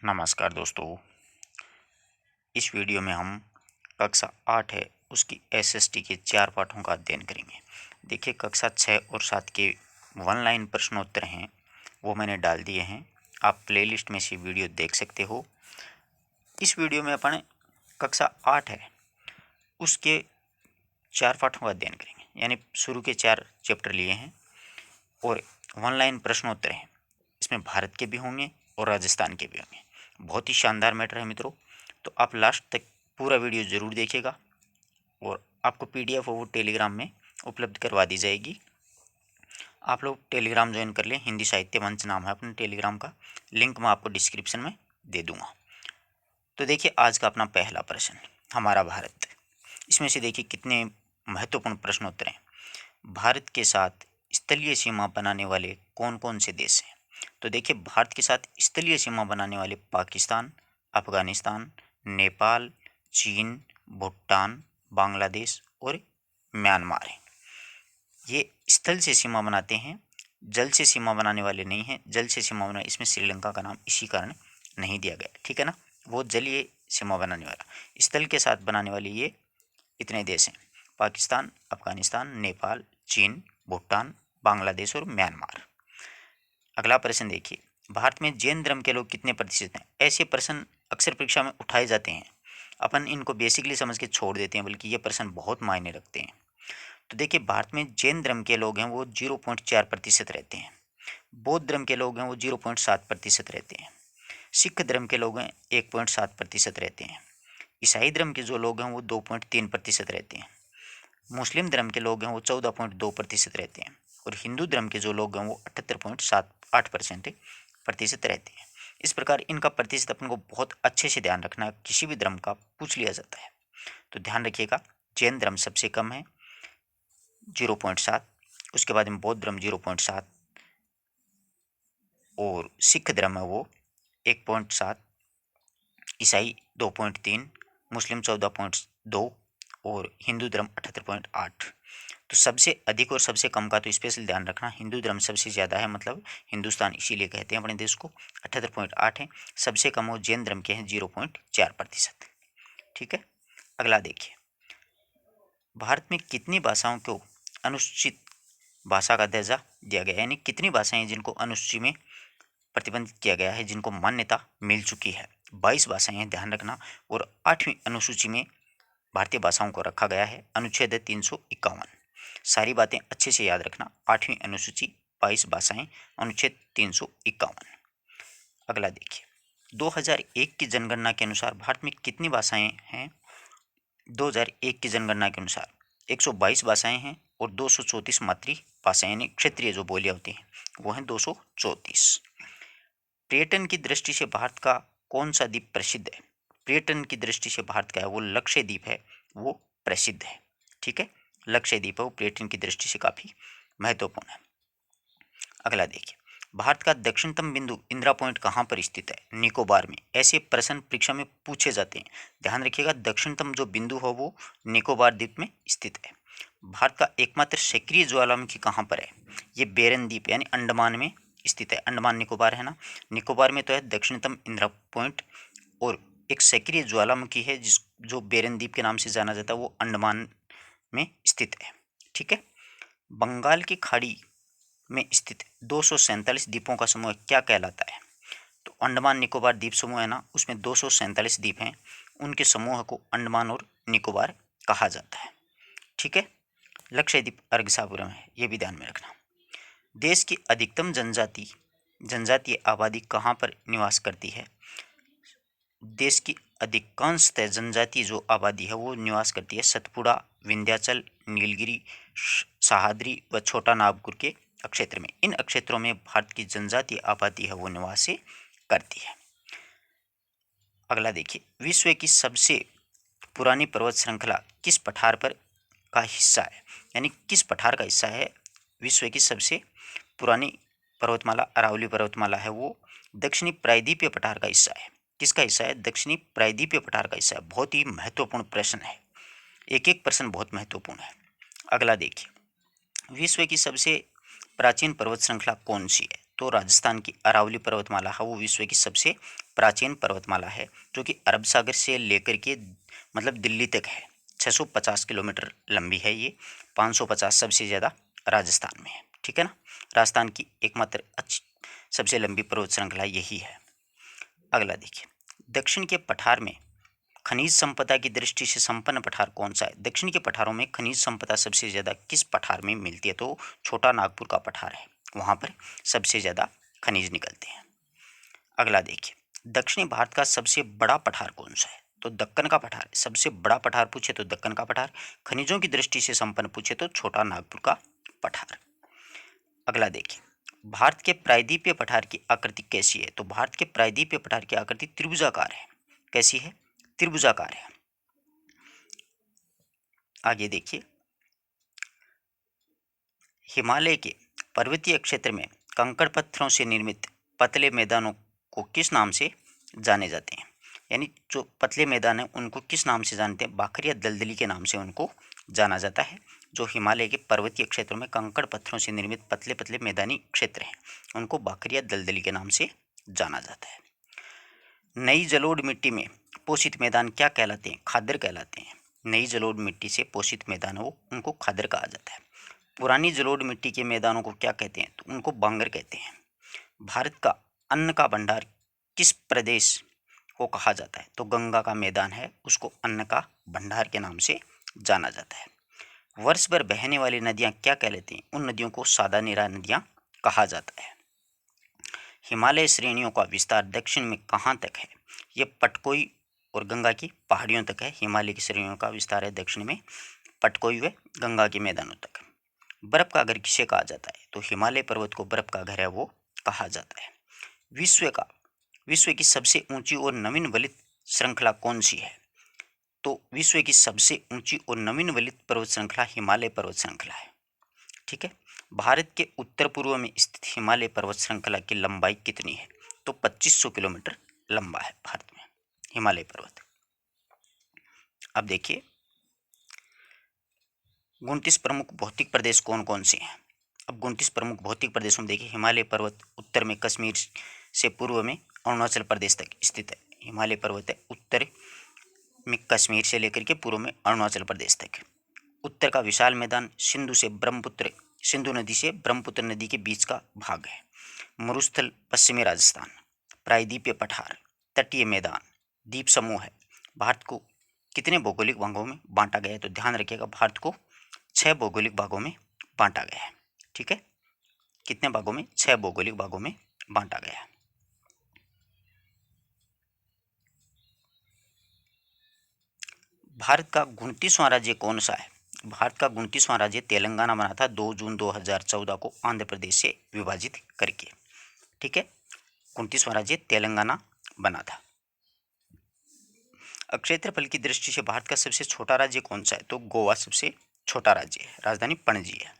नमस्कार दोस्तों। इस वीडियो में हम कक्षा 8 है उसकी एसएसटी के 4 पाठों का अध्ययन करेंगे। देखिए, कक्षा 6 और 7 के वन लाइन प्रश्नोत्तर हैं, वो मैंने डाल दिए हैं। आप प्लेलिस्ट में से वीडियो देख सकते हो। इस वीडियो में अपन कक्षा 8 है उसके 4 पाठों का अध्ययन करेंगे, यानी शुरू के 4 चैप्टर लिए हैं और वन लाइन प्रश्नोत्तर हैं। इसमें भारत के भी होंगे और राजस्थान के भी होंगे। बहुत ही शानदार मैटर है मित्रों, तो आप लास्ट तक पूरा वीडियो ज़रूर देखिएगा और आपको पीडीएफ वो टेलीग्राम में उपलब्ध करवा दी जाएगी। आप लोग टेलीग्राम ज्वाइन कर लें, हिंदी साहित्य मंच नाम है अपने टेलीग्राम का, लिंक मैं आपको डिस्क्रिप्शन में दे दूँगा। तो देखिए, आज का अपना पहला प्रश्न, हमारा भारत। इसमें से देखिए कितने महत्वपूर्ण प्रश्नोत्तर हैं। भारत के साथ स्थलीय सीमा बनाने वाले कौन कौन से देश हैं? तो देखिए, भारत के साथ स्थलीय सीमा बनाने वाले पाकिस्तान, अफगानिस्तान, नेपाल, चीन, भूटान, बांग्लादेश और म्यांमार हैं। ये स्थल से सीमा बनाते हैं, जल से सीमा बनाने वाले नहीं हैं। जल से सीमा बनाने, इसमें श्रीलंका का नाम इसी कारण नहीं दिया गया, ठीक है ना। वो जलीय सीमा बनाने वाला, स्थल के साथ बनाने वाले ये इतने देश हैं: पाकिस्तान, अफगानिस्तान, नेपाल, चीन, भूटान, बांग्लादेश और म्यांमार। अगला प्रश्न देखिए, भारत में जैन धर्म के लोग कितने प्रतिशत हैं? ऐसे प्रश्न अक्सर परीक्षा में उठाए जाते हैं, अपन इनको बेसिकली समझ के छोड़ देते हैं, बल्कि ये प्रश्न बहुत मायने रखते हैं। तो देखिए, भारत में जैन धर्म के लोग हैं वो 0.4% रहते हैं। बौद्ध धर्म के लोग हैं वो 0.7% रहते हैं। सिख धर्म के लोग हैं 1.7% रहते हैं। ईसाई धर्म के जो लोग हैं वो 2.3% रहते हैं। मुस्लिम धर्म के लोग हैं वो 14.2% रहते हैं और हिंदू धर्म के जो लोग हैं वो 78.78% रहते हैं। इस प्रकार इनका प्रतिशत अपन को बहुत अच्छे से ध्यान रखना है, किसी भी धर्म का पूछ लिया जाता है तो ध्यान रखिएगा। जैन धर्म सबसे कम है 0.7, उसके बाद में बौद्ध धर्म 0.7 और सिख धर्म है वो 1.7, ईसाई 2.3, मुस्लिम 14.2 और हिंदू धर्म 78.8। तो सबसे अधिक और सबसे कम का तो स्पेशल ध्यान रखना, हिंदू धर्म सबसे ज़्यादा है, मतलब हिंदुस्तान इसीलिए कहते हैं अपने देश को, 78.8 है। सबसे कम वो जैन धर्म के हैं 0.4%, ठीक है। अगला देखिए, भारत में कितनी भाषाओं को अनुसूचित भाषा का दर्जा दिया गया है, यानी कितनी भाषाएं जिनको अनुसूची में प्रतिबंधित किया गया है, जिनको मान्यता मिल चुकी है? 22 भाषाएं हैं, ध्यान रखना। और 8वीं अनुसूची में भारतीय भाषाओं को रखा गया है, अनुच्छेद 351। सारी बातें अच्छे से याद रखना, 8वीं अनुसूची, 22 भाषाएं, अनुच्छेद 351। अगला देखिए, 2001 की जनगणना के अनुसार भारत में कितनी भाषाएं हैं? 2001 की जनगणना के अनुसार 122 भाषाएं हैं और 234 मातृभाषाएं, यानी क्षेत्रीय जो बोलियां होती हैं वो हैं 234। पर्यटन की दृष्टि से भारत का कौन सा द्वीप प्रसिद्ध है? पर्यटन की दृष्टि से भारत का है वो लक्षद्वीप है, वो प्रसिद्ध है, ठीक है। लक्षद्वीप है वो पर्यटन की दृष्टि से काफी महत्वपूर्ण है। अगला देखिए, भारत का दक्षिणतम बिंदु इंदिरा पॉइंट कहाँ पर स्थित है? निकोबार में। ऐसे प्रश्न परीक्षा में पूछे जाते हैं, ध्यान रखिएगा। दक्षिणतम जो बिंदु हो वो निकोबार द्वीप में स्थित है। भारत का एकमात्र सक्रिय ज्वालामुखी कहाँ पर है? ये बेरन द्वीप यानी अंडमान में स्थित है। अंडमान निकोबार है ना, निकोबार में तो है दक्षिणतम इंदिरा पॉइंट, और एक सक्रिय ज्वालामुखी है जिस जो बेरन द्वीप के नाम से जाना जाता है, वो अंडमान में स्थित है, ठीक है। बंगाल की खाड़ी में स्थित 247 द्वीपों का समूह क्या कहलाता है? तो अंडमान निकोबार द्वीप समूह है ना, उसमें 247 द्वीप हैं, उनके समूह को अंडमान और निकोबार कहा जाता है, ठीक है। लक्षद्वीप अर्ग सागर में है, ये भी ध्यान में रखना। देश की अधिकतम जनजातीय आबादी कहाँ पर निवास करती है? देश की अधिकांशतः जनजातीय जो आबादी है वो निवास करती है सतपुड़ा, विंध्याचल, नीलगिरी, सह्याद्री व छोटा नागपुर के क्षेत्र में। इन क्षेत्रों में भारत की जनजातीय आबादी है वो निवास करती है। अगला देखिए, विश्व की सबसे पुरानी पर्वत श्रृंखला किस पठार पर का हिस्सा है, यानी किस पठार का हिस्सा है? विश्व की सबसे पुरानी पर्वतमाला अरावली पर्वतमाला है वो दक्षिणी प्रायद्वीपीय पठार का हिस्सा है। किसका हिस्सा है? दक्षिणी प्रायद्वीपीय पठार का हिस्सा है। बहुत ही महत्वपूर्ण प्रश्न है, एक एक प्रश्न बहुत महत्वपूर्ण है। अगला देखिए, विश्व की सबसे प्राचीन पर्वत श्रृंखला कौन सी है? तो राजस्थान की अरावली पर्वतमाला है वो विश्व की सबसे प्राचीन पर्वतमाला है, जो कि अरब सागर से लेकर के मतलब दिल्ली तक है। 650 किलोमीटर लंबी है ये। 550 सबसे ज़्यादा राजस्थान में है। ठीक है ना। राजस्थान की एकमात्र अच्छी सबसे लंबी पर्वत श्रृंखला यही है। अगला देखिए, दक्षिण के पठार में खनिज संपदा की दृष्टि से संपन्न पठार कौन सा है? दक्षिण के पठारों में खनिज संपदा सबसे ज्यादा किस पठार में मिलती है? तो छोटा नागपुर का पठार है, वहां पर सबसे ज्यादा खनिज निकलते हैं। अगला देखिए, दक्षिणी भारत का सबसे बड़ा पठार कौन सा है? तो दक्कन का पठार। सबसे बड़ा पठार पूछे तो दक्कन का पठार, खनिजों की दृष्टि से संपन्न पूछे तो छोटा नागपुर का पठार। अगला देखिए, भारत के प्रायद्वीपीय पठार की आकृति कैसी है? तो भारत के प्रायद्वीपीय पठार की आकृति त्रिभुजाकार है। कैसी है? त्रिभुजाकार है। आगे देखिए, हिमालय के पर्वतीय क्षेत्र में कंकड़ पत्थरों से निर्मित पतले मैदानों को किस नाम से जाने जाते हैं? यानी जो पतले मैदान है उनको किस नाम से जानते हैं? बाखर या दलदली के नाम से उनको जाना जाता है। जो हिमालय के पर्वतीय क्षेत्रों में कंकड़ पत्थरों से निर्मित पतले पतले मैदानी क्षेत्र हैं उनको बाखर या दलदली के नाम से जाना जाता है। नई जलोढ़ मिट्टी में पोषित मैदान क्या कहलाते हैं? खादर कहलाते हैं। नई जलोढ़ मिट्टी से पोषित मैदान हो उनको खादर कहा जाता है। पुरानी जलोढ़ मिट्टी के मैदानों को क्या कहते हैं? तो उनको बांगर कहते हैं। भारत का अन्न का भंडार किस प्रदेश को कहा जाता है? तो गंगा का मैदान है उसको अन्न का भंडार के नाम से जाना जाता है। वर्ष भर बहने वाली नदियां क्या कहलाती हैं? उन नदियों को सादा नीरा नदियां कहा जाता है। हिमालय श्रेणियों का विस्तार दक्षिण में कहाँ तक है? ये पटकोई और गंगा की पहाड़ियों तक है। हिमालय की श्रेणियों का विस्तार है दक्षिण में पटकोई व गंगा के मैदानों तक। बर्फ का घर किसे कहा जाता है? तो हिमालय पर्वत को बर्फ का घर है वो कहा जाता है। विश्व की सबसे ऊंची और नवीन वलित श्रृंखला कौन सी है? तो विश्व की सबसे ऊंची और नवीन वलित पर्वत श्रृंखला हिमालय पर्वत श्रृंखला है। ठीक है। भारत के उत्तर पूर्व में स्थित हिमालय पर्वत श्रृंखला की लंबाई कितनी है? तो 2500 किलोमीटर लंबा है भारत में हिमालय पर्वत। अब देखिए, 29 प्रमुख भौतिक प्रदेश कौन कौन से हैं? अब 29 प्रमुख भौतिक प्रदेशों में देखिए, हिमालय पर्वत उत्तर में कश्मीर से पूर्व में अरुणाचल प्रदेश तक स्थित है। हिमालय पर्वत है उत्तर में कश्मीर से लेकर के पूर्व में अरुणाचल प्रदेश तक। उत्तर का विशाल मैदान सिंधु नदी से ब्रह्मपुत्र नदी के बीच का भाग है। मरुस्थल पश्चिमी राजस्थान, प्रायद्वीपीय पठार, तटीय मैदान, द्वीप समूह है। भारत को कितने भौगोलिक भागों में बांटा गया है? तो ध्यान रखिएगा, भारत को 6 भौगोलिक भागों में बांटा गया है। ठीक है। कितने भागों में? 6 भौगोलिक भागों में बांटा गया है। भारत का 29वां राज्य कौन सा है? भारत का 29वां राज्य तेलंगाना बना था 2 जून 2014 को आंध्र प्रदेश से विभाजित करके। ठीक है। 29वां राज्य तेलंगाना बना था। क्षेत्रफल की दृष्टि से भारत का सबसे छोटा राज्य कौन सा है? तो गोवा सबसे छोटा राज्य है, राजधानी पणजी है।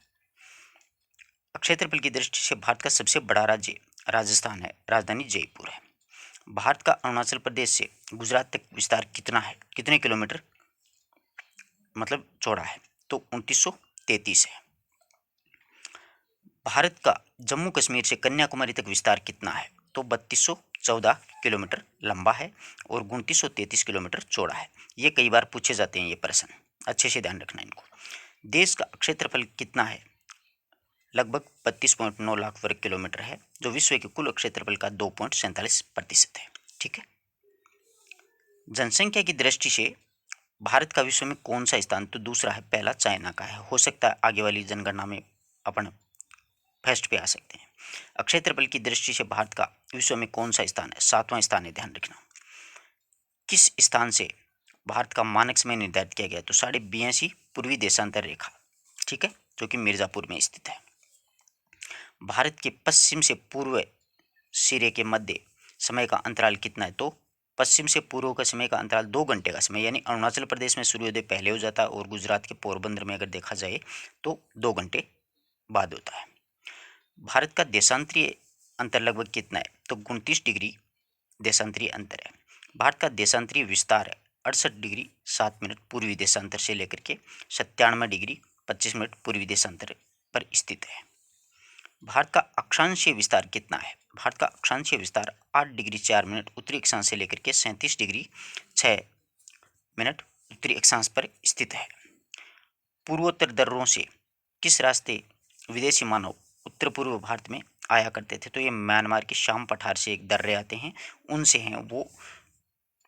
क्षेत्रफल की दृष्टि से भारत का सबसे बड़ा राज्य राजस्थान है, राजधानी जयपुर है। भारत का अरुणाचल प्रदेश से गुजरात तक विस्तार कितना है? कितने किलोमीटर मतलब चौड़ा है? तो 2933 है। भारत का जम्मू कश्मीर से कन्याकुमारी तक विस्तार कितना है? तो 3214 किलोमीटर लंबा है और 2933 किलोमीटर चौड़ा है। ये कई बार पूछे जाते हैं ये प्रश्न, अच्छे से ध्यान रखना इनको। देश का क्षेत्रफल कितना है? लगभग 32.9 लाख वर्ग किलोमीटर है, जो विश्व के कुल क्षेत्रफल का 2.47% है। ठीक है। जनसंख्या की दृष्टि से भारत का विश्व में कौन सा स्थान? तो दूसरा है, पहला चाइना का है। हो सकता है आगे वाली जनगणना में अपन फर्स्ट पे आ सकते हैं। क्षेत्रफल की दृष्टि से भारत का विश्व में कौन सा स्थान है? 7वां स्थान है, ध्यान रखना। किस स्थान से भारत का मानक समय निर्धारित किया गया? तो 82.5 पूर्वी देशांतर रेखा। ठीक है, जो कि मिर्जापुर में स्थित है। भारत के पश्चिम से पूर्व सिरे के मध्य समय का अंतराल कितना है? तो पश्चिम से पूर्व का समय का अंतराल 2 घंटे का समय, यानी अरुणाचल प्रदेश में सूर्योदय पहले हो जाता है और गुजरात के पोरबंदर में अगर देखा जाए तो 2 घंटे बाद होता है। भारत का देशांतरीय अंतर लगभग कितना है? तो 29 डिग्री देशांतरीय अंतर है। भारत का देशांतरीय विस्तार है 68 डिग्री 7 मिनट पूर्वी देशांतर से लेकर के 97 डिग्री 25 मिनट पूर्वी देशांतर पर स्थित है। भारत का अक्षांशीय विस्तार कितना है? भारत का अक्षांशीय विस्तार 8 डिग्री 4 मिनट उत्तरी अक्षांश से लेकर के 37 डिग्री 6 मिनट उत्तरी अक्षांश पर स्थित है। पूर्वोत्तर दर्रों से किस रास्ते विदेशी मानव उत्तर पूर्व भारत में आया करते थे? तो ये म्यांमार के शाम पठार से एक दर्रे आते हैं, उनसे हैं वो,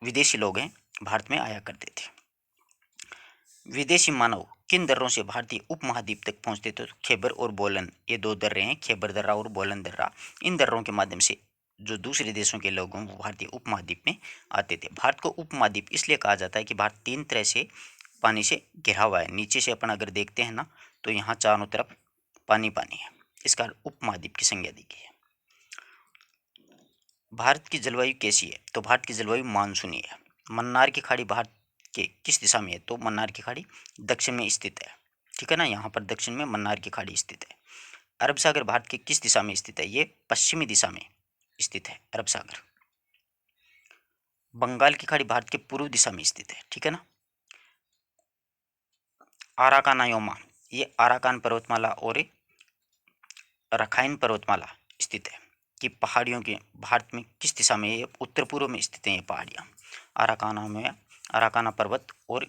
विदेशी लोग हैं, भारत में आया करते थे। विदेशी मानव किन दर्रों से भारतीय उपमहाद्वीप तक पहुंचते थे? तो खैबर और बोलन, ये दो दर्रे हैं, खैबर दर्रा और बोलन दर्रा। इन दर्रों के माध्यम से जो दूसरे देशों के लोग हैं वो भारतीय उपमहाद्वीप में आते थे। भारत को उपमहाद्वीप इसलिए कहा जाता है कि भारत 3 तरह से पानी से घिरा हुआ है। नीचे से अपन अगर देखते हैं ना, तो यहाँ चारों तरफ पानी पानी है, इसका उपमहाद्वीप की संज्ञा दी गई है। भारत की जलवायु कैसी है? तो भारत की जलवायु मानसूनी है। मन्नार की खाड़ी भारत के किस दिशा में है? तो मन्नार की खाड़ी दक्षिण में स्थित है, ठीक है ना, यहाँ पर दक्षिण में मन्नार की खाड़ी स्थित है। अरब सागर भारत के किस दिशा में स्थित है? ये पश्चिमी दिशा में स्थित है अरब सागर। बंगाल की खाड़ी भारत के पूर्व दिशा में स्थित है, ठीक है ना। आराकानायोमा, ये आराकान पर्वतमाला और रखाइन पर्वतमाला स्थित है कि पहाड़ियों के भारत में किस दिशा में? ये उत्तर पूर्व में स्थित है ये पहाड़ियाँ। आराकाना में आराकाना पर्वत और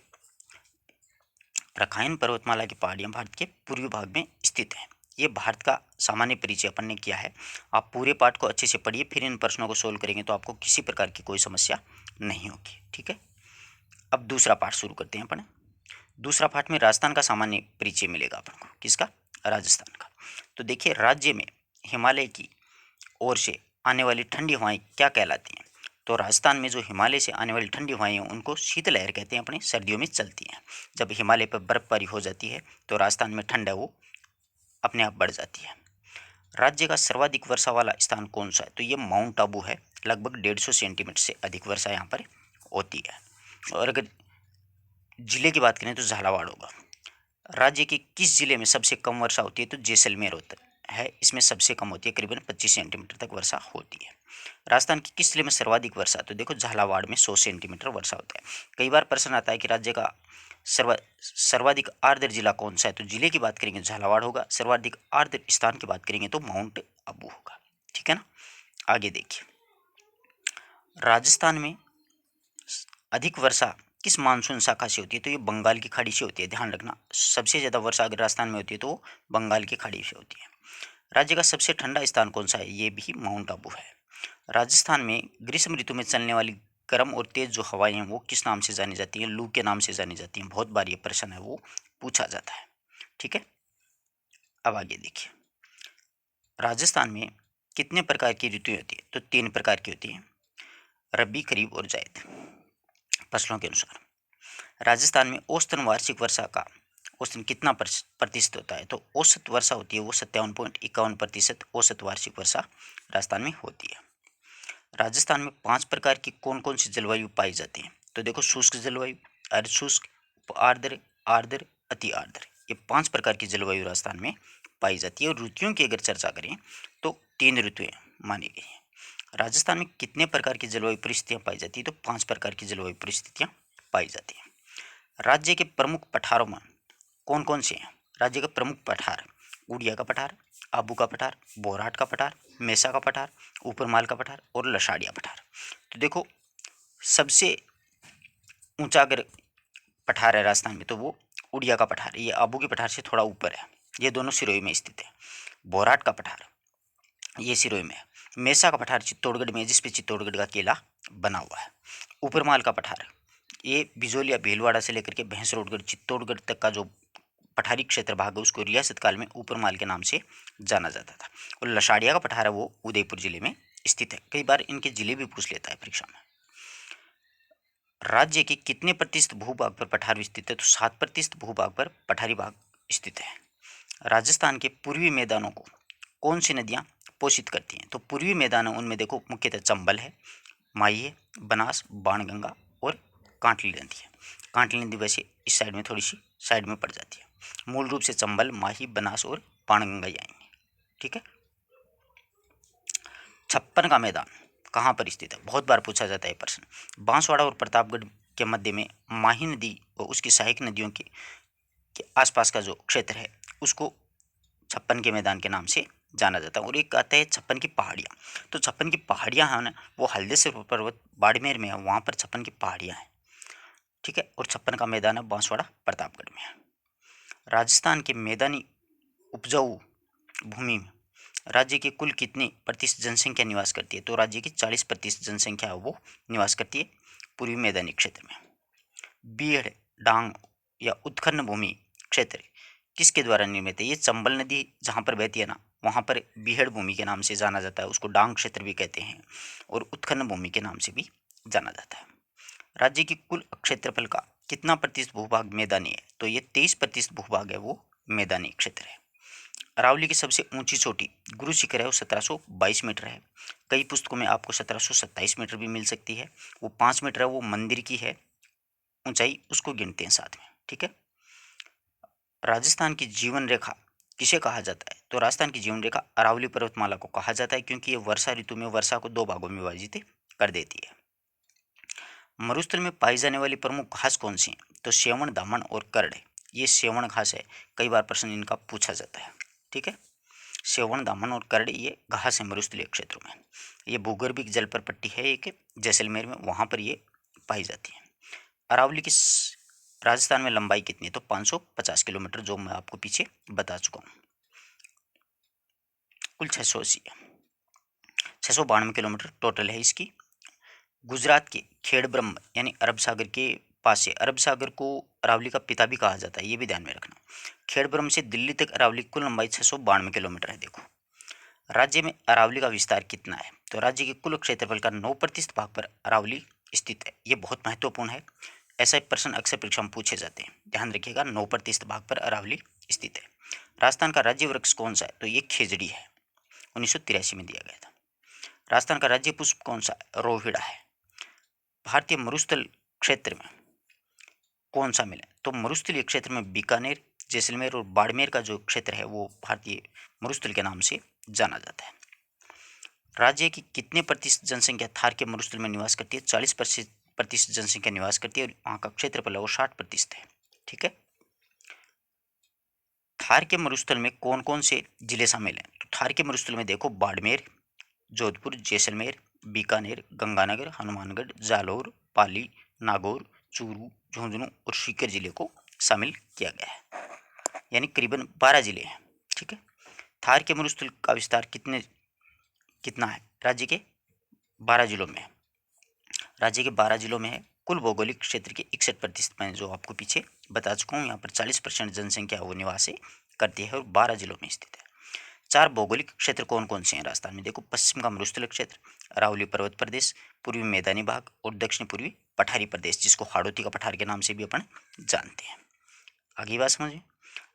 रखाइन पर्वतमाला की पहाड़ियाँ भारत के पूर्वी भाग में स्थित हैं। ये भारत का सामान्य परिचय अपन ने किया है। आप पूरे पाठ को अच्छे से पढ़िए, फिर इन प्रश्नों को सोल्व करेंगे तो आपको किसी प्रकार की कोई समस्या नहीं होगी, ठीक है। अब दूसरा पाठ शुरू करते हैं अपन। दूसरा पाठ में राजस्थान का सामान्य परिचय मिलेगा अपन को। किसका? राजस्थान का। तो देखिए, राज्य में हिमालय की ओर से आने वाली ठंडी हवाएं क्या कहलाती हैं? तो राजस्थान में जो हिमालय से आने वाली ठंडी हवाएं हैं उनको शीतलहर कहते हैं, अपने सर्दियों में चलती हैं। जब हिमालय पर बर्फबारी हो जाती है तो राजस्थान में ठंड है वो अपने आप बढ़ जाती है। राज्य का सर्वाधिक वर्षा वाला स्थान कौन सा है? तो ये माउंट आबू है। लगभग 150 सेंटीमीटर से अधिक वर्षा यहाँ पर होती है। और अगर जिले की बात करें तो झालावाड़ होगा। राज्य के किस जिले में सबसे कम वर्षा होती है? तो जैसलमेर होता है, इसमें सबसे कम होती है, करीबन 25 सेंटीमीटर तक वर्षा होती है। राजस्थान के किस जिले में सर्वाधिक वर्षा? तो देखो, झालावाड़ में 100 सेंटीमीटर वर्षा होता है। कई बार प्रश्न आता है कि राज्य का सर्वाधिक आर्द्र जिला कौन सा है? तो जिले की बात करेंगे झालावाड़ होगा, सर्वाधिक आर्द्र स्थान की बात करेंगे तो माउंट आबू होगा, ठीक है ना। आगे देखिए, राजस्थान में अधिक वर्षा किस मानसून शाखा से होती है? तो ये बंगाल की खाड़ी से होती है, ध्यान रखना। सबसे ज़्यादा वर्षा अगर राजस्थान में होती है तो वो बंगाल की खाड़ी से होती है। राज्य का सबसे ठंडा स्थान कौन सा है? ये भी माउंट आबू है। राजस्थान में ग्रीष्म ऋतु में चलने वाली गर्म और तेज जो हवाएं हैं वो किस नाम से जानी जाती हैं? लू के नाम से जानी जाती हैं। बहुत बार ये प्रश्न है वो पूछा जाता है, ठीक है। अब आगे देखिए, राजस्थान में कितने प्रकार की ऋतुएं होती है? तो 3 प्रकार की होती हैं, रबी, खरीफ और जायद, फसलों के अनुसार। राजस्थान में औसतन वार्षिक वर्षा का औसतन कितना प्रतिशत होता है? तो औसत वर्षा होती है वो 57.51% औसत वार्षिक वर्षा राजस्थान में होती है। राजस्थान में 5 प्रकार की कौन कौन सी जलवायु पाई जाती है? तो देखो, शुष्क जलवायु, अर्ध शुष्क, आर्द्र, आर्द्र, अति आर्द्र, ये 5 प्रकार की जलवायु राजस्थान में पाई जाती है। और ऋतुओं की अगर चर्चा करें तो 3 ऋतुएं मानी गई हैं। राजस्थान में कितने प्रकार की जलवायु परिस्थितियां पाई जाती है? तो 5 प्रकार की जलवायु परिस्थितियां पाई जाती हैं। राज्य के प्रमुख पठारों में कौन कौन से हैं? राज्य का प्रमुख पठार, उड़िया का पठार, आबू का पठार, बोराट का पठार, मेसा का पठार, ऊपरमाल का पठार और लसाड़िया पठार। तो देखो, सबसे ऊंचा अगर पठार है राजस्थान में तो वो उड़िया का पठार, ये आबू के पठार से थोड़ा ऊपर है, ये दोनों सिरोही में स्थित है। बोराट का पठार ये सिरोही में है। मेसा का पठार चित्तौड़गढ़ में, जिस पे चित्तौड़गढ़ का किला बना हुआ है। ऊपरमाल का पठार ये बिजोलिया भीलवाड़ा से लेकर के भैंसरोडगढ़ चित्तौड़गढ़ तक का जो पठारी क्षेत्र भाग है उसको रियासत काल में ऊपरमाल के नाम से जाना जाता था। और लसाड़िया का पठार है वो उदयपुर जिले में स्थित है। कई बार इनके जिले भी पूछ लेता है परीक्षा में। राज्य के कितने प्रतिशत भूभाग पर पठार विस्तृत है? तो 7% भूभाग पर पठारी भाग स्थित है। राजस्थान के पूर्वी मैदानों को कौन सी नदियां पोषित करती हैं? तो पूर्वी मैदान है उनमें देखो, मुख्यतः चंबल है, माही है, बनास, बाणगंगा और कांटली नदी है। कांटली नदी वैसे इस साइड में थोड़ी सी साइड में पड़ जाती है। मूल रूप से चंबल, माही, बनास और बाणगंगा ही आएंगे, ठीक है। छप्पन का मैदान कहाँ पर स्थित है? बहुत बार पूछा जाता है प्रश्न। बांसवाड़ा और प्रतापगढ़ के मध्य में माही नदी और उसकी सहायक नदियों के आसपास का जो क्षेत्र है उसको छप्पन के मैदान के नाम से जाना जाता है। और एक आता है 56 की पहाड़ियाँ। तो 56 की पहाड़ियाँ हैं ना, वो हल्देश्वर पर्वत बाड़मेर में है, वहाँ पर 56 की पहाड़ियाँ हैं, ठीक है। और 56 का मैदान है बांसवाड़ा प्रतापगढ़ में है। राजस्थान के मैदानी उपजाऊ भूमि में राज्य की कुल कितनी प्रतिशत जनसंख्या निवास करती है? तो राज्य की 40% जनसंख्या वो निवास करती है पूर्वी मैदानी क्षेत्र में। बीहड़, डांग या उत्खनन भूमि क्षेत्र किसके द्वारा निर्मित है? ये चंबल नदी जहाँ पर बहती है ना, वहाँ पर बीहड़ भूमि के नाम से जाना जाता है, उसको डांग क्षेत्र भी कहते हैं और उत्खनन भूमि के नाम से भी जाना जाता है। राज्य की कुल क्षेत्रफल का कितना प्रतिशत भूभाग मैदानी है? तो ये 23% भूभाग है वो मैदानी क्षेत्र है। अरावली की सबसे ऊंची चोटी गुरु शिखर है, वो 1722 मीटर है। कई पुस्तकों में आपको 1727 मीटर भी मिल सकती है। वो 5 मीटर है, वो मंदिर की है ऊंचाई, उसको गिनते हैं साथ में, ठीक है। राजस्थान की जीवन रेखा किसे कहा जाता है? तो राजस्थान की जीवन रेखा अरावली पर्वतमाला को कहा जाता है, क्योंकि ये वर्षा ऋतु में वर्षा को 2 भागों में विभाजित कर देती है। मरुस्थल में पाई जाने वाली प्रमुख घास कौन सी है? तो सेवण, दामन और करड़। ये सेवण घास है, कई बार प्रश्न इनका पूछा जाता है, ठीक है। सेवण, दामन और करड़ ये घास है मरुस्थलीय क्षेत्रों में। ये भूगर्भिक जल पर पट्टी है एक, जैसलमेर में, वहाँ पर ये पाई जाती है। अरावली की राजस्थान में लंबाई कितनी है? तो 550 किलोमीटर, जो मैं आपको पीछे बता चुका हूँ। कुल 692 किलोमीटर टोटल है इसकी। गुजरात के खेड़ ब्रह्म यानी अरब सागर के पास से, अरब सागर को अरावली का पिता भी कहा जाता है, ये भी ध्यान में रखना। खेड़ ब्रह्म से दिल्ली तक अरावली की कुल लंबाई 692 किलोमीटर है। देखो, राज्य में अरावली का विस्तार कितना है? तो राज्य के कुल क्षेत्रफल का 9% भाग पर अरावली स्थित है। ये बहुत महत्वपूर्ण है, ऐसा प्रश्न अक्सर परीक्षा में पूछे जाते हैं, ध्यान रखिएगा। 9% भाग पर अरावली स्थित है। राजस्थान का राज्य वृक्ष कौन सा है? तो ये खेजड़ी है, 1983 में दिया गया था। राजस्थान का राज्य पुष्प कौन सा है? रोहिड़ा है। भारतीय मरुस्थल क्षेत्र में कौन सा मिला? तो मरुस्थलीय क्षेत्र में बीकानेर, जैसलमेर और बाड़मेर का जो क्षेत्र है वो भारतीय मरुस्थल के नाम से जाना जाता है। राज्य की कितने प्रतिशत जनसंख्या थार के मरुस्थल में निवास करती है? 40% जनसंख्या निवास करती है और वहाँ का क्षेत्रफल है वो 60% है, ठीक है। थार के मरुस्थल में कौन कौन से जिले शामिल हैं? तो थार के मरुस्थल में देखो, बाड़मेर, जोधपुर, जैसलमेर, बीकानेर, गंगानगर, हनुमानगढ़, जालौर, पाली, नागौर, चूरू, झुंझुनू और सीकर जिले को शामिल किया गया है, यानी करीबन 12 जिले हैं, ठीक है। थार के मरुस्थल का विस्तार कितना है? राज्य के 12 जिलों में है। राज्य के 12 जिलों में है। कुल भौगोलिक क्षेत्र के 61% में, जो आपको पीछे बता चुका हूँ, यहाँ पर 40% जनसंख्या वो निवास करती है और 12 जिलों में स्थित है। 4 भौगोलिक क्षेत्र कौन कौन से हैं राजस्थान में? देखो, पश्चिम का मरुस्थलीय क्षेत्र, अरावली पर्वत प्रदेश, पूर्वी मैदानी भाग और दक्षिण पूर्वी पठारी प्रदेश, जिसको हाड़ौती का पठार के नाम से भी अपन जानते हैं। आगे बात समझिए,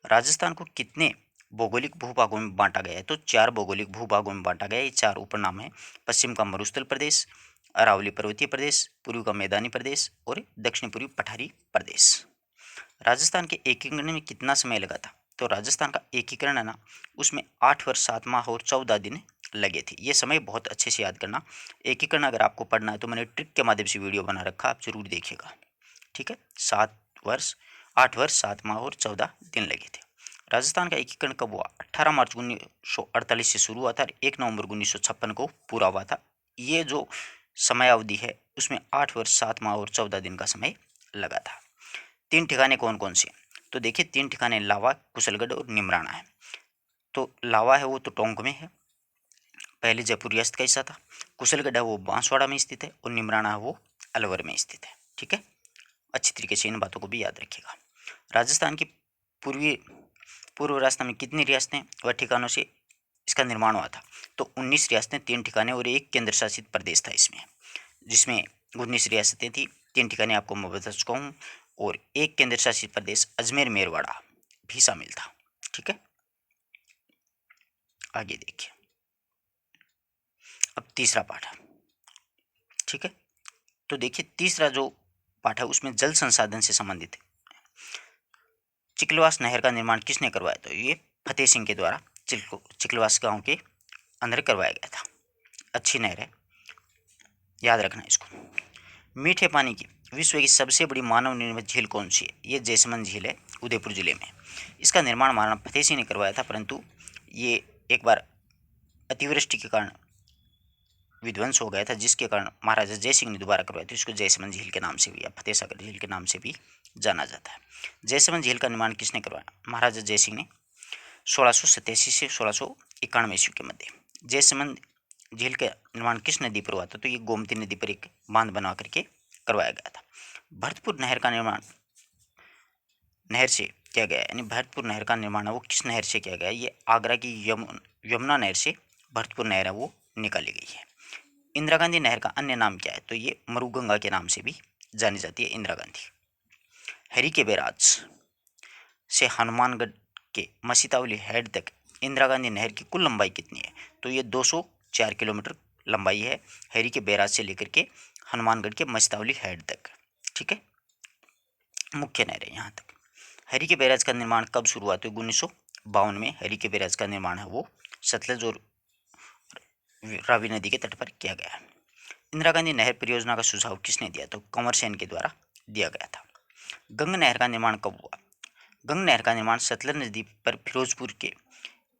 राजस्थान को कितने भौगोलिक भूभागों में बांटा गया है? तो 4 भौगोलिक भूभागों में बांटा गया है। ये 4 उपनाम है: पश्चिम का मरुस्थल प्रदेश, अरावली पर्वतीय प्रदेश, पूर्व का मैदानी प्रदेश और दक्षिण पूर्वी पठारी प्रदेश। राजस्थान के एकीकरण में कितना समय लगा था? तो राजस्थान का एकीकरण है ना, उसमें 8 वर्ष 7 माह और 14 दिन लगे थे। ये समय बहुत अच्छे से याद करना। एकीकरण अगर आपको पढ़ना है तो मैंने ट्रिक के माध्यम से वीडियो बना रखा, आप जरूर देखिएगा, ठीक है। 8 वर्ष 7 माह और 14 दिन लगे थे। राजस्थान का एकीकरण कब हुआ? 18 मार्च 1948 से शुरू हुआ था और 1 नवंबर 1956 को पूरा हुआ था। ये जो समय अवधि है उसमें 8 वर्ष 7 माह और 14 दिन का समय लगा था। 3 ठिकाने कौन कौन से? तो देखिए, 3 ठिकाने लावा, कुशलगढ़ और निमराना है। तो लावा है वो तो टोंक में है, पहले जयपुर रियासत का हिस्सा था। कुशलगढ़ है वो बांसवाड़ा में स्थित है और निमराना है वो अलवर में स्थित है, ठीक है। अच्छी तरीके से इन बातों को भी याद रखिएगा। राजस्थान की पूर्वी पूर्व राजस्थान में कितनी रियासतें व ठिकानों से इसका निर्माण हुआ था? तो 19 रियासतें, 3 ठिकाने और 1 केंद्र शासित प्रदेश था इसमें, जिसमें 19 रियासतें थी, 3 ठिकाने आपको मैं बता चुका हूँ और 1 केंद्र शासित प्रदेश अजमेर मेरवाड़ा भी शामिल था, ठीक है। आगे देखिए, अब तीसरा पाठ है, ठीक है। तो देखिए, तीसरा जो पाठ है उसमें जल संसाधन से संबंधित है। चिकलवास नहर का निर्माण किसने करवाया? तो ये फतेह सिंह के द्वारा चिकलवास गांव के अंदर करवाया गया था। अच्छी नहर है, याद रखना इसको। मीठे पानी की विश्व की सबसे बड़ी मानव निर्मित झील कौन सी है? ये जैसमंद झील है, उदयपुर जिले में। इसका निर्माण महाराणा फतेह सिंह ने करवाया था, परंतु ये एक बार अतिवृष्टि के कारण विध्वंस हो गया था, जिसके कारण महाराजा जय सिंह ने दोबारा करवाया था। इसको जयसमंद झील के नाम से भी या फतेह सागर झील के नाम से भी जाना जाता है। जयसमंद झील का निर्माण किसने करवाया? महाराजा जय सिंह ने 1687 से 1691 ईस्वी के मध्य। जयसमंद झील का निर्माण किस नदी पर हुआ था? तो ये गोमती नदी पर एक बांध बना करके करवाया गया था। भरतपुर नहर का निर्माण नहर से किया गया है, यानी भरतपुर नहर का निर्माण है वो किस नहर से किया गया है? ये आगरा की यमुना नहर से भरतपुर नहर है वो निकाली गई है। इंदिरा गांधी नहर का अन्य नाम क्या है? तो ये मरुगंगा के नाम से भी जानी जाती है इंदिरा गांधी। हरी के बैराज से हनुमानगढ़ के मसीतावली हेड तक इंदिरा गांधी नहर की कुल लंबाई कितनी है? तो ये 204 किलोमीटर लंबाई है हरी के बैराज से लेकर के हनुमानगढ़ के मसीतावली हेड तक। ठीक है, मुख्य नहर है यहाँ तक। हरी के बैराज का निर्माण कब शुरू हुआ? तो 1952 में हरी के बैराज का निर्माण है वो सतलज और रावी नदी के तट पर किया गया है। इंदिरा गांधी नहर परियोजना का सुझाव किसने दिया? तो कंवर सेन के द्वारा दिया गया था। गंगा नहर का निर्माण कब हुआ? गंगा नहर का निर्माण सतलज नदी पर फिरोजपुर के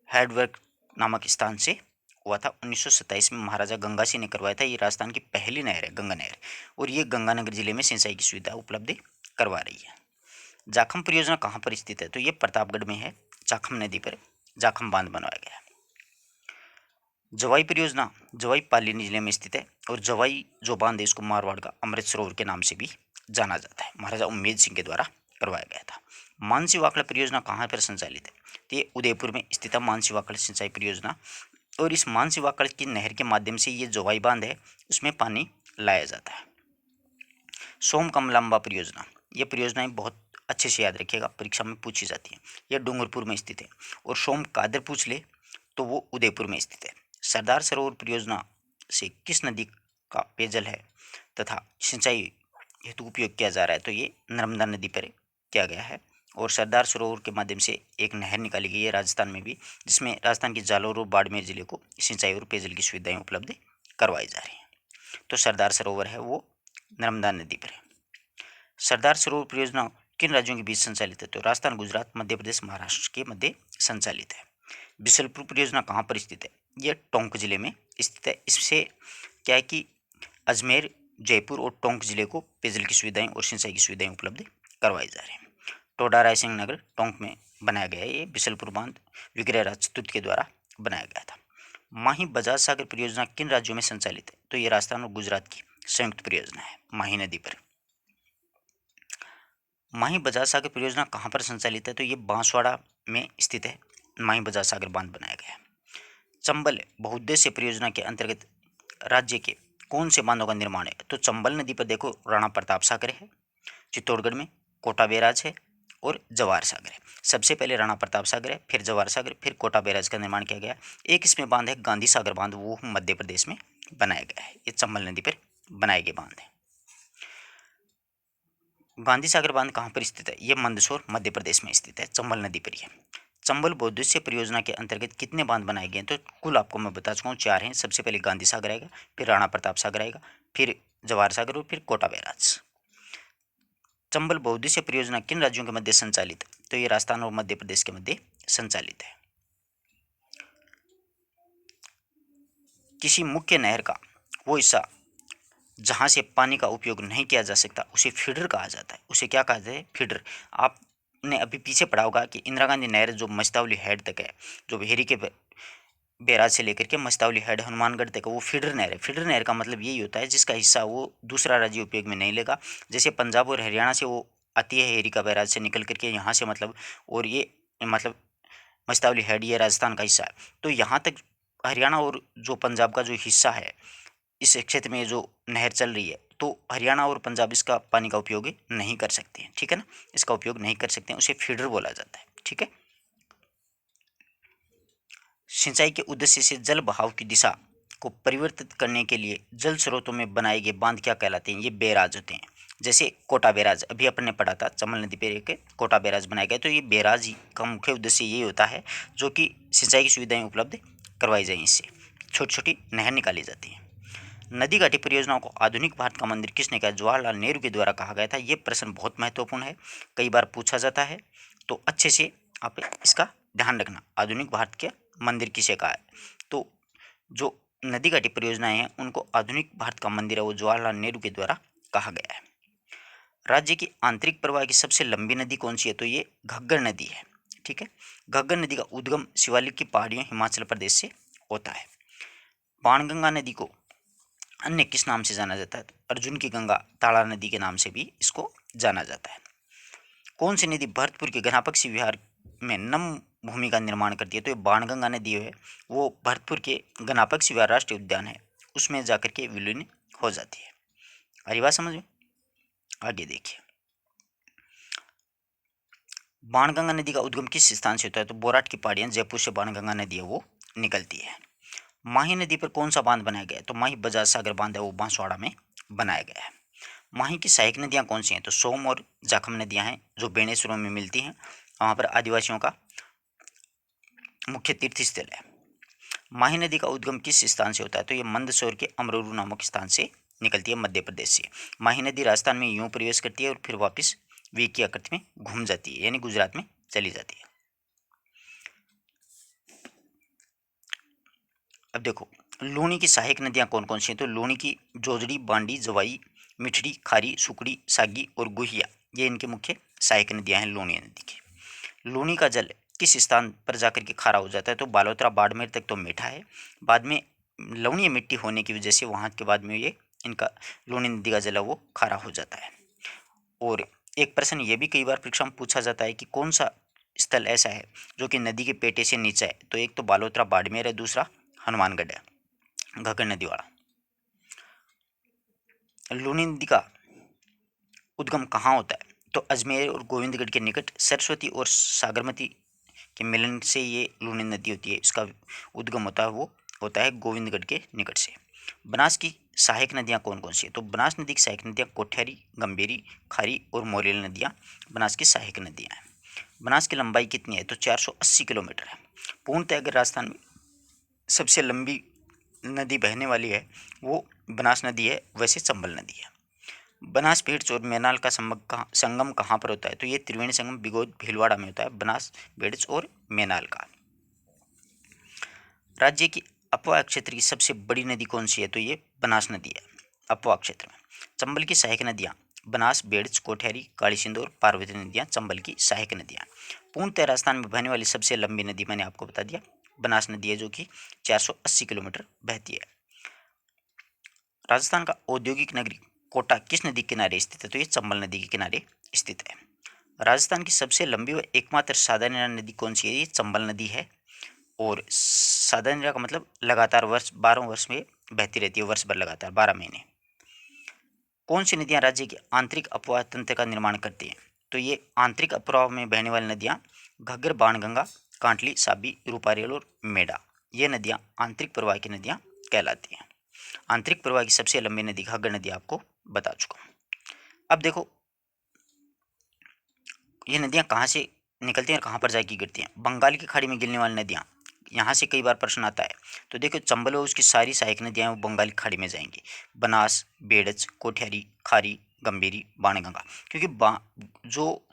हेडवर्क नामक स्थान से हुआ था। 1927 में महाराजा गंगा सिंह ने करवाया था। ये राजस्थान की पहली नहर है गंगा नहर, और ये गंगानगर जिले में सिंचाई की सुविधा उपलब्ध करवा रही है। जाखम परियोजना कहाँ पर स्थित है? तो ये प्रतापगढ़ में है। जाखम नदी पर जाखम बांध बनवाया गया है। जवाई परियोजना जवाई पालिनी जिले में स्थित है, और जवाई जो बांध है इसको मारवाड़ का अमृत सरोवर के नाम से भी जाना जाता है। महाराजा उम्मेद सिंह के द्वारा करवाया गया था। मानसी वाकड़ा परियोजना कहाँ पर संचालित है? तो ये उदयपुर में स्थित है मानसी वाकड़ा सिंचाई परियोजना, और इस मानसी वाकड़ की नहर के माध्यम से ये जवाई बांध है उसमें पानी लाया जाता है। सोम कमलांबा परियोजना, ये परियोजनाएं बहुत अच्छे से याद रखिएगा, परीक्षा में पूछी जाती है। यह डूंगरपुर में स्थित है, और सोम कादर पूछ ले तो वो उदयपुर में स्थित है। सरदार सरोवर परियोजना से किस नदी का पेयजल है तथा सिंचाई हेतु उपयोग किया जा रहा है? तो ये नर्मदा नदी पर किया गया है, और सरदार सरोवर के माध्यम से एक नहर निकाली गई है राजस्थान में भी, जिसमें राजस्थान के जालौर और बाड़मेर जिले को सिंचाई और पेयजल की सुविधाएं उपलब्ध करवाई जा रही हैं। तो सरदार सरोवर है वो नर्मदा नदी पर है। सरदार सरोवर परियोजना किन राज्यों के बीच संचालित है? तो राजस्थान, गुजरात, मध्य प्रदेश, महाराष्ट्र के मध्य संचालित है। बिसलपुर परियोजना कहाँ पर स्थित है? यह टोंक जिले में स्थित है। इससे क्या है कि अजमेर, जयपुर और टोंक जिले को पेयजल की सुविधाएं और सिंचाई की सुविधाएं उपलब्ध करवाई जा रही हैं। टोडा रायसिंह नगर टोंक में बनाया गया है। ये बिसलपुर बांध विग्रहराज चतुर्थ के द्वारा बनाया गया था। माही बजाज सागर परियोजना किन राज्यों में संचालित है? तो ये राजस्थान और गुजरात की संयुक्त परियोजना है माही नदी पर। माही बजाज सागर परियोजना कहाँ पर संचालित है? तो ये बांसवाड़ा में स्थित है। माही बजाज सागर बांध बनाया गया है। चंबल बहुउद्देश्य परियोजना के अंतर्गत राज्य के कौन से बांधों का निर्माण है? तो चंबल नदी पर देखो राणा प्रताप सागर है, चित्तौड़गढ़ में कोटा बैराज है, और जवाहर सागर है। सबसे पहले राणा प्रताप सागर है, फिर जवाहर सागर, फिर कोटा बैराज का निर्माण किया गया। एक इसमें बांध है गांधी सागर बांध, वो मध्य प्रदेश में बनाया गया है। ये चंबल नदी पर बनाए गए बांध है। गांधी सागर बांध कहाँ पर स्थित है? ये मंदसौर मध्य प्रदेश में स्थित है, चंबल नदी पर ही है। चंबल बहुउद्देश्य परियोजना के अंतर्गत कितने बांध बनाए गए हैं? तो कुल आपको मैं बता चुका हूँ 4 हैं। सबसे पहले गांधी सागर आएगा, फिर राणा प्रताप सागर आएगा, फिर जवाहर सागर और फिर कोटा बैराज। चंबल बहुउद्देश्य परियोजना किन राज्यों के मध्य संचालित है? तो ये राजस्थान और मध्य प्रदेश के मध्य संचालित है। किसी मुख्य नहर का वो हिस्सा जहाँ से पानी का उपयोग नहीं किया जा सकता उसे फीडर कहा जाता है। उसे क्या कहा जाता है? फीडर। आपने अभी पीछे पढ़ा होगा कि इंदिरा गांधी नहर जो मस्तावली हेड तक है, जो हेरी के बैराज से लेकर के मस्तावली हेड हनुमानगढ़ तक, वो फीडर नहर है। फीडर नहर का मतलब यही होता है जिसका हिस्सा वो दूसरा राज्य उपयोग में नहीं लेगा। जैसे पंजाब और हरियाणा से वो आती है हेरी का बैराज से निकल करके यहाँ से, मतलब, और ये मतलब मस्तावली हेड ये राजस्थान का हिस्सा है। तो यहाँ तक हरियाणा और जो पंजाब का जो हिस्सा है, इस क्षेत्र में जो नहर चल रही है, तो हरियाणा और पंजाब इसका पानी का उपयोग नहीं कर सकते हैं। ठीक है ना, इसका उपयोग नहीं कर सकते हैं, उसे फीडर बोला जाता है। ठीक है। सिंचाई के उद्देश्य से जल बहाव की दिशा को परिवर्तित करने के लिए जल स्रोतों में बनाए गए बांध क्या कहलाते हैं? ये बैराज होते हैं। जैसे कोटा बैराज अभी अपन ने पढ़ा था, चंबल नदी पर एक कोटा बैराज बनाया गया। तो ये बैराज का मुख्य उद्देश्य यही होता है जो कि सिंचाई की सुविधाएं उपलब्ध करवाई जाए। इससे छोटी छोटी नहर निकाली जाती हैं। नदी घाटी परियोजनाओं को आधुनिक भारत का मंदिर किसने कहा? जवाहरलाल नेहरू के द्वारा कहा गया था। ये प्रश्न बहुत महत्वपूर्ण है, कई बार पूछा जाता है, तो अच्छे से आप इसका ध्यान रखना। आधुनिक भारत के मंदिर किसे कहा है? तो जो नदी घाटी परियोजनाएं हैं उनको आधुनिक भारत का मंदिर है वो जवाहरलाल नेहरू के द्वारा कहा गया है। राज्य की आंतरिक प्रवाह की सबसे लंबी नदी कौन सी है? तो ये घग्गर नदी है। ठीक है, घग्गर नदी का उद्गम शिवालिक की पहाड़ियों हिमाचल प्रदेश से होता है। बाणगंगा नदी को अन्य किस नाम से जाना जाता है? तो अर्जुन की गंगा, ताड़ा नदी के नाम से भी इसको जाना जाता है। कौन सी नदी भरतपुर के घनापक्षी विहार में नम भूमि का निर्माण करती है? तो ये बाणगंगा नदी है, वो भरतपुर के घनापक्षी विहार राष्ट्रीय उद्यान है उसमें जाकर के विलीन हो जाती है। आ रही बात समझ में? आगे देखिए, बाणगंगा नदी का उद्गम किस स्थान से होता है? तो बोराट की पहाड़ियां, जयपुर से बाणगंगा नदी है वो निकलती है। माही नदी पर कौन सा बांध बनाया गया है? तो माही बजाज सागर बांध है वो बांसवाड़ा में बनाया गया है। माही की सहायक नदियां कौन सी हैं? तो सोम और जाखम नदियां हैं जो बेणेश्वरों में मिलती हैं, वहां पर आदिवासियों का मुख्य तीर्थ स्थल है। माही नदी का उद्गम किस स्थान से होता है? तो ये मंदसौर के अमरोरू नामक स्थान से निकलती है, मध्य प्रदेश से। माही नदी राजस्थान में यूं प्रवेश करती है और फिर वापस वी की आकृति में घूम जाती है, यानी गुजरात में चली जाती है। अब देखो, लूणी की सहायक नदियां कौन कौन सी हैं? तो लूणी की जोजड़ी, बांडी, जवाई, मिठड़ी, खारी, सुकड़ी, सागी और गुहिया, ये इनके मुख्य सहायक नदियां हैं लूणी नदी की। लूनी का जल किस स्थान पर जाकर के खारा हो जाता है? तो बालोतरा बाड़मेर तक तो मीठा है, बाद में लवणीय मिट्टी होने की वजह से वहाँ के बाद में ये इनका लूनी नदी का जल है वो खारा हो जाता है। और एक प्रश्न ये भी कई बार परीक्षा में पूछा जाता है कि कौन सा स्थल ऐसा है जो कि नदी के पेटे से नीचे है? तो एक तो बालोतरा बाड़मेर है, दूसरा हनुमानगढ़ है, घग्गर नदी वाला। लूनी नदी का उद्गम कहाँ होता है? तो अजमेर और गोविंदगढ़ के निकट सरस्वती और सागरमती के मिलन से ये लूनी नदी होती है, इसका उद्गम होता है वो होता है गोविंदगढ़ के निकट से। बनास की सहायक नदियाँ कौन कौन सी है? तो बनास नदी की सहायक नदियाँ कोठियारी, गंभीरी, खारी और मोरेल नदियाँ बनास की सहायक नदियाँ हैं। बनास की लंबाई कितनी है? तो 480 किलोमीटर है। पूर्णतः अगर राजस्थान में सबसे लंबी नदी बहने वाली है वो बनास नदी है, वैसे चंबल नदी है। बनास भेड़च और मैनाल का संगम कहाँ पर होता है? तो ये त्रिवेणी संगम बिगोद भीलवाड़ा में होता है, बनास भेड़च और मैनाल का। राज्य की अपवाह क्षेत्र की सबसे बड़ी नदी कौन सी है? तो ये बनास नदी है अपवाह क्षेत्र में। चंबल की सहायक नदियाँ बनास, बेड़च, कोठियारी, काली सिंध और पार्वती नदियाँ चंबल की सहायक नदियाँ। पूर्णतः राजस्थान में बहने वाली सबसे लंबी नदी मैंने आपको बता दिया, बनास नदी है जो कि 480 किलोमीटर बहती है। राजस्थान का औद्योगिक नगरी कोटा किस नदी के किनारे स्थित है? तो ये चंबल नदी के किनारे स्थित है। राजस्थान की सबसे लंबी व एकमात्र साधारण नदी कौन सी है? ये चंबल नदी है। और साधारण का मतलब लगातार वर्ष 12 वर्ष में बहती रहती है, वर्ष भर लगातार 12 महीने। कौन सी नदियां राज्य के आंतरिक अपवाह तंत्र का निर्माण करती हैं? तो ये आंतरिक अपवाह में बहने वाली नदियां घग्गर, बाणगंगा, कांटली, साबी, रूपारेल और मेडा, ये नदियां आंतरिक प्रवाह की नदियां कहलाती हैं। आंतरिक प्रवाह की सबसे लंबी नदी घग्गर नदी आपको बता चुका हूँ। अब देखो, ये नदियाँ कहाँ से निकलती हैं और कहाँ पर जाके गिरती हैं? बंगाल की खाड़ी में गिरने वाली नदियाँ, यहाँ से कई बार प्रश्न आता है। तो देखो, चंबल और उसकी सारी सहायक नदियाँ वो बंगाल की खाड़ी में जाएंगी, बनास, बेड़च, कोठियारी, खारी, गंभीरी, बाणगंगा। क्योंकि जो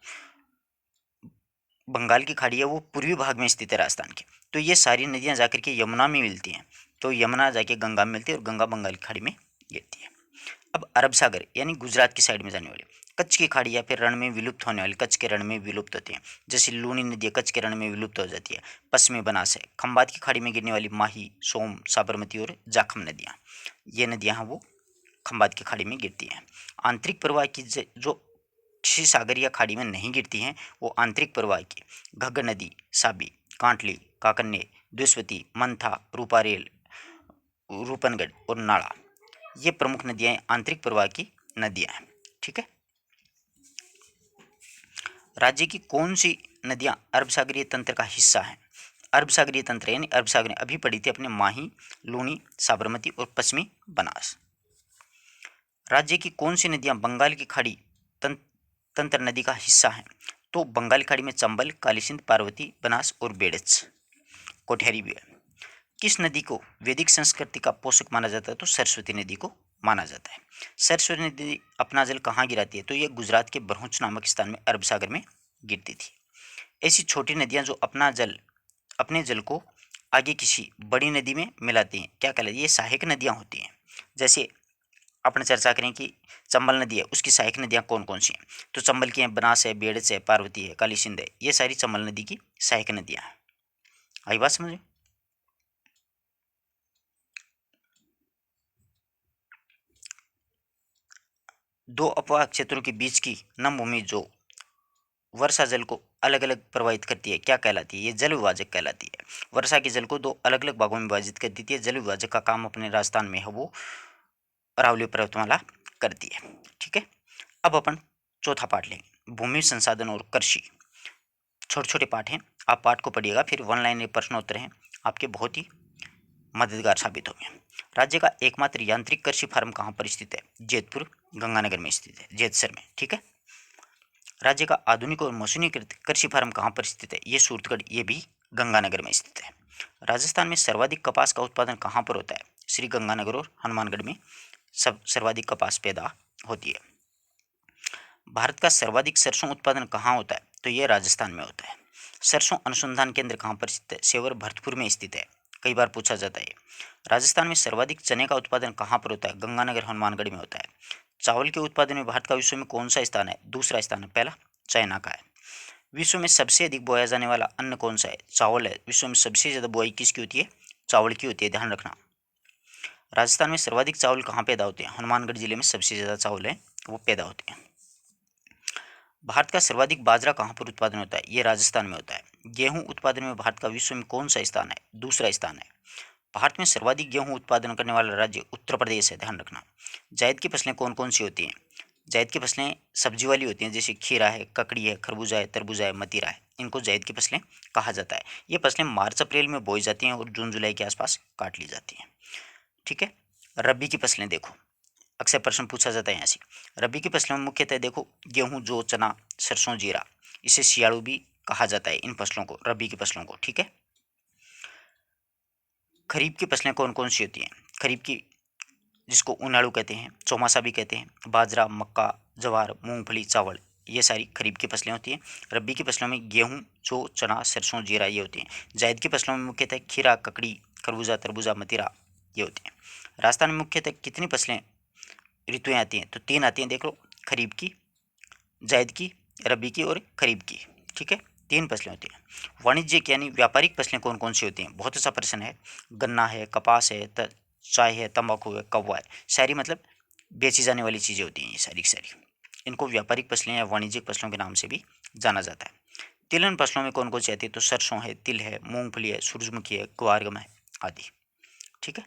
बंगाल की खाड़ी है वो पूर्वी भाग में स्थित है राजस्थान के, तो ये सारी नदियाँ जाकर के यमुना में मिलती हैं, तो यमुना जाके गंगा में मिलती है और गंगा बंगाल की खाड़ी में गिरती है। अब अरब सागर यानी गुजरात की साइड में जाने वाली कच्छ की खाड़ी या फिर रण में विलुप्त होने वाली, कच्छ के रण में विलुप्त होती हैं, जैसे लूनी नदी कच्छ के रण में विलुप्त हो जाती है। पश्चिमी बनास है। खंबात की खाड़ी में गिरने वाली माही, सोम, साबरमती और जाखम नदियाँ, ये नदियाँ हैं वो खंबात की खाड़ी में गिरती हैं। आंतरिक प्रवाह की जो क्षीर सागर या खाड़ी में नहीं गिरती हैं वो आंतरिक प्रवाह की घग्गर नदी, साबी, कांटली, काकन्ने, द्विस्वती, मंथा, रूपारेल, रूपनगढ़ और नाड़ा, ये प्रमुख नदियां आंतरिक प्रवाह की नदियां हैं। ठीक है, राज्य की कौन सी नदियां अरब सागरीय तंत्र का हिस्सा हैं? अरब सागरीय तंत्र यानी अरब सागर अभी पढ़ी थी अपने, माही, लूनी, साबरमती और पश्चिमी बनास। राज्य की कौन सी नदियां बंगाल की खाड़ी तंत्र नदी का हिस्सा हैं? तो बंगाल की खाड़ी में चंबल, काली सिंध, पार्वती, बनास और बेड़च, कोठियारी भी है। किस नदी को वैदिक संस्कृति का पोषक माना जाता है? तो सरस्वती नदी को माना जाता है। सरस्वती नदी अपना जल कहाँ गिराती है? तो ये गुजरात के भरूच नामक स्थान में अरब सागर में गिरती थी। ऐसी छोटी नदियाँ जो अपने जल को आगे किसी बड़ी नदी में मिलाती हैं, क्या कहलाती है? ये सहायक नदियाँ होती हैं। जैसे अपन चर्चा करें कि चंबल नदी है, उसकी सहायक नदियाँ कौन कौन सी हैं? तो चंबल की हैं बनास है, बेड़च है, पार्वती है, काली सिंध है, ये सारी चंबल नदी की सहायक नदियाँ हैं। आई बात समझ में? दो अपवाह क्षेत्रों के बीच की नम भूमि जो वर्षा जल को अलग अलग प्रवाहित करती है, क्या कहलाती है? ये जल विभाजक कहलाती है। वर्षा के जल को दो अलग अलग भागों में विभाजित कर देती है। जल विभाजक का काम अपने राजस्थान में है वो अरावली पर्वतमाला करती है। ठीक है, अब अपन चौथा पाठ लेंगे, भूमि संसाधन और कृषि। छोटे छोटे पाठ हैं, आप पाठ को पढ़िएगा, फिर वन लाइन प्रश्न उत्तर हैं आपके, बहुत ही मददगार साबित होंगे। राज्य का एकमात्र यांत्रिक कृषि फार्म कहाँ पर स्थित है? जैतपुर गंगानगर में स्थित है, जैतसर में। ठीक है, राज्य का आधुनिक और मशीनीकृत कृषि फार्म कहाँ पर स्थित है? ये सूरतगढ़, ये भी गंगानगर में स्थित है। राजस्थान में सर्वाधिक कपास का उत्पादन कहाँ पर होता है? श्री गंगानगर और हनुमानगढ़ में सब सर्वाधिक कपास पैदा होती है। भारत का सर्वाधिक सरसों उत्पादन कहाँ होता है? तो ये राजस्थान में होता है। सरसों अनुसंधान केंद्र कहाँ पर स्थित है? सेवर भरतपुर में स्थित है, कई बार पूछा जाता है। राजस्थान में सर्वाधिक चने का उत्पादन कहाँ पर होता है? गंगानगर हनुमानगढ़ में होता है। चावल के उत्पादन में भारत का विश्व में कौन सा स्थान है? दूसरा स्थान है, पहला चाइना का है। विश्व में सबसे अधिक बोया जाने वाला अन्न कौन सा है? चावल है। विश्व में सबसे ज्यादा बुआई किसकी होती है? चावल की होती है, ध्यान रखना। राजस्थान में सर्वाधिक चावल कहाँ पैदा होते हैं? हनुमानगढ़ जिले में सबसे ज्यादा चावल है वो पैदा होते हैं। भारत का सर्वाधिक बाजरा कहाँ पर उत्पादन होता है? ये राजस्थान में होता है। गेहूं उत्पादन में भारत का विश्व में कौन सा स्थान है? दूसरा स्थान है। भारत में सर्वाधिक गेहूं उत्पादन करने वाला राज्य उत्तर प्रदेश है, ध्यान रखना। जायद की फसलें कौन कौन सी होती हैं? जायद की फसलें सब्जी वाली होती हैं, जैसे खीरा है, ककड़ी है, खरबूजा है, तरबूजा है, मतीरा है, इनको जायद की फसलें कहा जाता है। ये फसलें मार्च अप्रैल में बोई जाती हैं और जून जुलाई के आसपास काट ली जाती हैं। ठीक है, रबी की फसलें देखो, अक्सर प्रश्न पूछा जाता है यहाँ से। रबी की फसलों में मुख्यतः देखो गेहूं, जौ, चना, सरसों, जीरा, इसे सियाड़ू भी कहा जाता है इन फसलों को, रबी की फसलों को। ठीक है, खरीफ की फसलें कौन कौन सी होती हैं? खरीफ की, जिसको उनाड़ू कहते हैं, चौमासा भी कहते हैं, बाजरा, मक्का, ज्वार, मूंगफली, चावल, ये सारी खरीफ की फसलें होती हैं। रबी की फसलों में गेहूं, जौ, चना, सरसों, जीरा ये होती हैं। जायद की फसलों में मुख्यतः खीरा, ककड़ी, खरबूजा, तरबूजा, मतीरा ये होती हैं। राजस्थान में मुख्यतः कितनी फसलें ऋतुएं आती हैं? तो तीन आती हैं, देख लो, खरीफ की, जायद की, रबी की और खरीफ की। ठीक है, तीन फसलें होती हैं। वाणिज्यिक यानी व्यापारिक फसलें कौन कौन सी होती हैं? बहुत अच्छा प्रश्न है। गन्ना है, कपास है, चाय है, तंबाकू है, कौवा है, सारी मतलब बेची जाने वाली चीज़ें होती हैं ये सारी की सारी। इनको व्यापारिक फसलें या वाणिज्यिक फसलों के नाम से भी जाना जाता है। तिलहन फसलों में कौन कौन सी आती है? तो सरसों है, तिल है, मूंगफली है, सूरजमुखी है, ग्वारगम है आदि। ठीक है,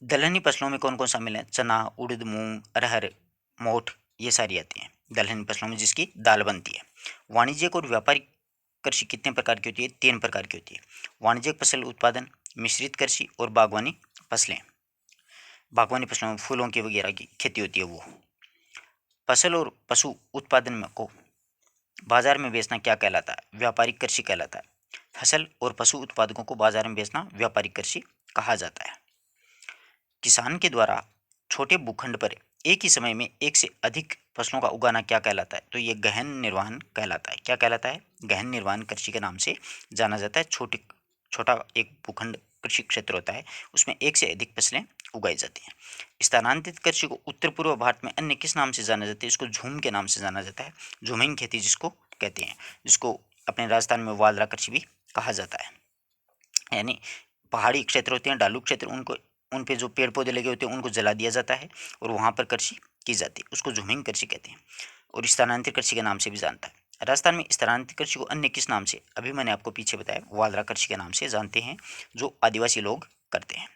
दलहनी फसलों में कौन कौन शामिल है? चना, उड़द, मूंग, अरहर, मोठ, ये सारी आती हैं दलहनी फसलों में, जिसकी दाल बनती है। वाणिज्यिक और व्यापारिक कृषि कितने प्रकार की होती है? तीन प्रकार की होती है। वाणिज्यिक फसल उत्पादन, मिश्रित कृषि और बागवानी फसलें। बागवानी फसलों में फूलों की वगैरह की खेती होती है वो। फसल और पशु उत्पादन में को बाजार में बेचना क्या कहलाता है? व्यापारिक कृषि कहलाता है। फसल और पशु उत्पादकों को बाजार में बेचना व्यापारिक कृषि कहा जाता है। किसान के द्वारा छोटे भूखंड पर एक ही समय में एक से अधिक फसलों का उगाना क्या कहलाता है? तो ये गहन निर्वहन कहलाता है। क्या कहलाता है? गहन निर्वहन कृषि के नाम से जाना जाता है। छोटा एक भूखंड कृषि क्षेत्र होता है, उसमें एक से अधिक फसलें उगाई जाती हैं। स्थानांतरित कृषि को उत्तर पूर्व भारत में अन्य किस नाम से जाना जाता है? इसको झूम के नाम से जाना जाता है, झूमिंग खेती जिसको कहते हैं, जिसको अपने राजस्थान में वालरा कृषि भी कहा जाता है। यानी पहाड़ी क्षेत्र होते हैं, ढालू क्षेत्र, उनको उन पे जो पेड़ पौधे लगे होते हैं उनको जला दिया जाता है और वहाँ पर कृषि की जाती है, उसको झूमिंग कृषि कहते हैं। और स्थानांतरित कृषि के नाम से भी जानता है। राजस्थान में स्थानांतरित कृषि को अन्य किस नाम से, अभी मैंने आपको पीछे बताया, वालरा कृषि के नाम से जानते हैं, जो आदिवासी लोग करते हैं।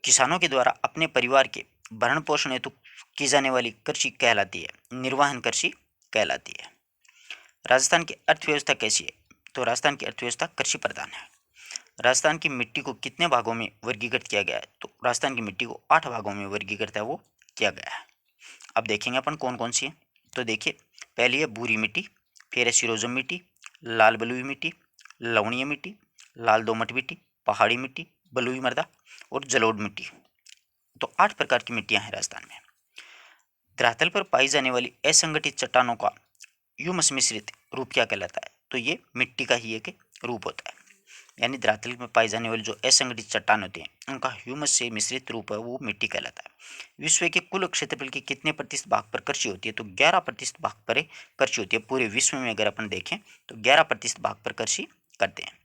किसानों के द्वारा अपने परिवार के भरण पोषण हेतु की जाने वाली कृषि कहलाती है निर्वाहन कृषि कहलाती है। राजस्थान की अर्थव्यवस्था कैसी है? तो राजस्थान की अर्थव्यवस्था कृषि प्रधान है। राजस्थान की मिट्टी को कितने भागों में वर्गीकृत किया गया है? तो राजस्थान की मिट्टी को 8 भागों में वर्गीकृत है वो किया गया है। अब देखेंगे अपन कौन कौन सी है। तो देखिए, पहली है भूरी मिट्टी, फिर है सिरोजम मिट्टी, लाल बलुई मिट्टी, लवणीय मिट्टी, लाल दोमट मिट्टी, पहाड़ी मिट्टी, बलुई मृदा और जलोढ़ मिट्टी। तो 8 प्रकार की मिट्टियां हैं राजस्थान में। धरातल पर पाई जाने वाली असंगठित चट्टानों का ह्यूमस मिश्रित रूप क्या कहलाता है? तो ये मिट्टी का ही एक रूप होता है। यानी धरातल में पाई जाने वाली जो असंगठित चट्टान होती हैं उनका ह्यूमस से मिश्रित रूप है, वो मिट्टी कहलाता है। विश्व के कुल क्षेत्रफल के कितने प्रतिशत भाग पर कृषि होती है? तो 11% भाग पर कृषि होती है। पूरे विश्व में अगर अपन देखें तो 11% भाग पर कृषि करते हैं।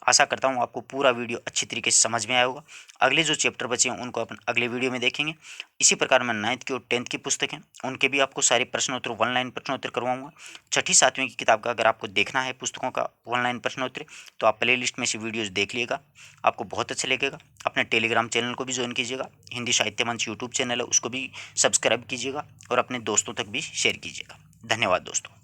आशा करता हूँ आपको पूरा वीडियो अच्छी तरीके से समझ में आया होगा। अगले जो चैप्टर बचे हैं उनको अपन अगले वीडियो में देखेंगे। इसी प्रकार मैं 9th की और 10th की पुस्तक हैं उनके भी आपको सारे प्रश्नोत्तर ऑनलाइन प्रश्नोत्तर करवाऊंगा। छठी सातवीं की किताब का अगर आपको देखना है पुस्तकों का ऑनलाइन प्रश्नोत्तर, तो आप प्ले लिस्ट में से वीडियोज़ देख लीजिएगा, आपको बहुत अच्छा लगेगा। अपने टेलीग्राम चैनल को भी ज्वाइन कीजिएगा, हिंदी साहित्य मंच यूट्यूब चैनल है उसको भी सब्सक्राइब कीजिएगा और अपने दोस्तों तक भी शेयर कीजिएगा। धन्यवाद दोस्तों।